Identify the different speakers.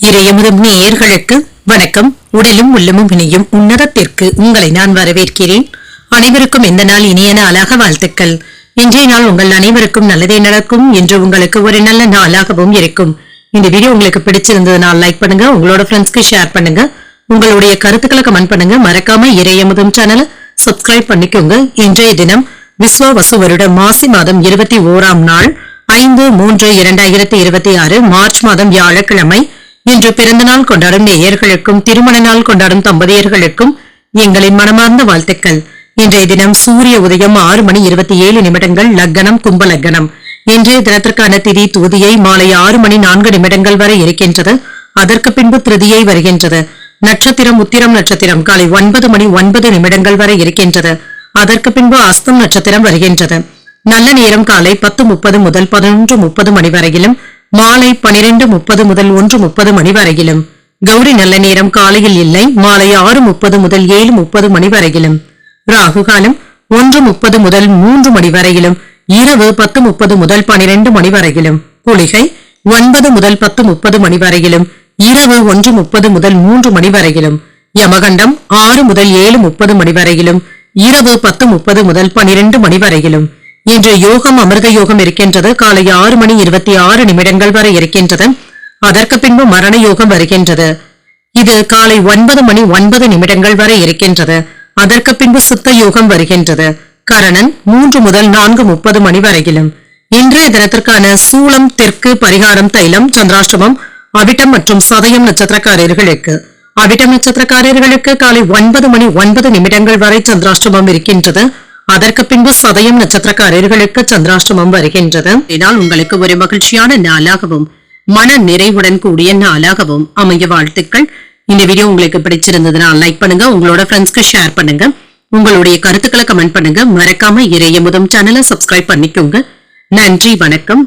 Speaker 1: இறையமுதும் நேயர்களுக்கு வணக்கம். உடலும் உள்ளமும் இணையும் உன்னதத்திற்கு உங்களை நான் வரவேற்கிறேன். அனைவருக்கும் இந்த நாள் இனிய நாளாக வாழ்த்துக்கள். இன்றைய நாள் உங்கள் அனைவருக்கும் நல்லதே நடக்கும் என்று உங்களுக்கு ஒரு நல்ல நாளாகவும் இருக்கும். இந்த வீடியோ உங்களுக்கு பிடிச்சிருந்ததுனால் லைக் பண்ணுங்க, உங்களோட ஃப்ரெண்ட்ஸ்க்கு ஷேர் பண்ணுங்க, உங்களுடைய கருத்துக்களை கமெண்ட் பண்ணுங்க. மறக்காம இறையமுதும் சேனலை சப்ஸ்கிரைப் பண்ணிக்கோங்க. இன்றைய தினம் விஸ்வாவசு வருடம் மாசி மாதம் 21ஆம் நாள் 5/3/2026 மார்ச் மாதம் வியாழக்கிழமை. இன்று பிறந்த நாள் கொண்டாடும் நேயர்களுக்கும் திருமண நாள் கொண்டாடும் தம்பதியர்களுக்கும் எங்களின் மனமார்ந்த வாழ்த்துக்கள். இன்றைய தினம் சூரிய உதயம் 6:27 லக்னம் கும்ப லக்னம். இன்றைய தினத்திற்கான திதி தூதியை மாலை 6:04 வரை இருக்கின்றது. அதற்கு பின்பு திருதியை வருகின்றது. நட்சத்திரம் உத்திரம் நட்சத்திரம் காலை 9:09 வரை இருக்கின்றது. அதற்கு பின்பு அஸ்தம் நட்சத்திரம் வருகின்றது. நல்ல நேரம் காலை 10:30 முதல் 11:30 மணி வரையிலும், மாலை 12:30 முதல் 1:30 மணி வரையிலும். கௌரி நல்ல நேரம் காலையில் இல்லை, மாலை 6:30 முதல் 7:30 மணி வரையிலும். ராகு காலம் 1:30 முதல் 3 மணி வரையிலும், இரவு 10:30 முதல் 12 மணி வரையிலும். குளிகை 9 முதல் 10:30 மணி வரையிலும், இரவு 1:30 முதல் 3 மணி வரையிலும். யமகண்டம் 6 முதல் 7:30 மணி வரையிலும், இரவு 10:30 முதல் 12 மணி வரையிலும். இன்று யோகம் அமிர்த யோகம் இருக்கின்றது. காலை 6:26 வரை இருக்கின்றது. அதற்கு பின்பு மரண யோகம் வருகின்றது. இது காலை 9:09 வரை இருக்கின்றது. அதற்கு பின்பு சித்த யோகம் வருகின்றது. கரணன் 3 முதல் 4:30 மணி வரையிலும். இன்றைய தினத்திற்கான சூலம் தெற்கு, பரிகாரம் தைலம், சந்திராஷ்டமம் அவிட்டம் மற்றும் சதயம் நட்சத்திரக்காரர்களுக்கு. அவிட்டம் நட்சத்திரக்காரர்களுக்கு காலை 9:09 வரை சந்திராஷ்டமம் இருக்கின்றது. அதற்கு பின்பு சதயம் நட்சத்திரக்காரர்களுக்கு சந்திராஷ்டமம் வருகின்றது. இதனால் உங்களுக்கு ஒரு மகிழ்ச்சியான நாளாகவும் மன நிறைவுடன் கூடிய நாளாகவும் அமைய வாழ்த்துக்கள். இந்த வீடியோ உங்களுக்கு பிடிச்சிருந்ததுனால் லைக் பண்ணுங்க, உங்களோட ஃப்ரெண்ட்ஸ்க்கு ஷேர் பண்ணுங்க, உங்களுடைய கருத்துக்களை கமெண்ட் பண்ணுங்க. மறக்காம இறையமுதும் சேனலை சப்ஸ்கிரைப் பண்ணிக்கோங்க. நன்றி, வணக்கம்.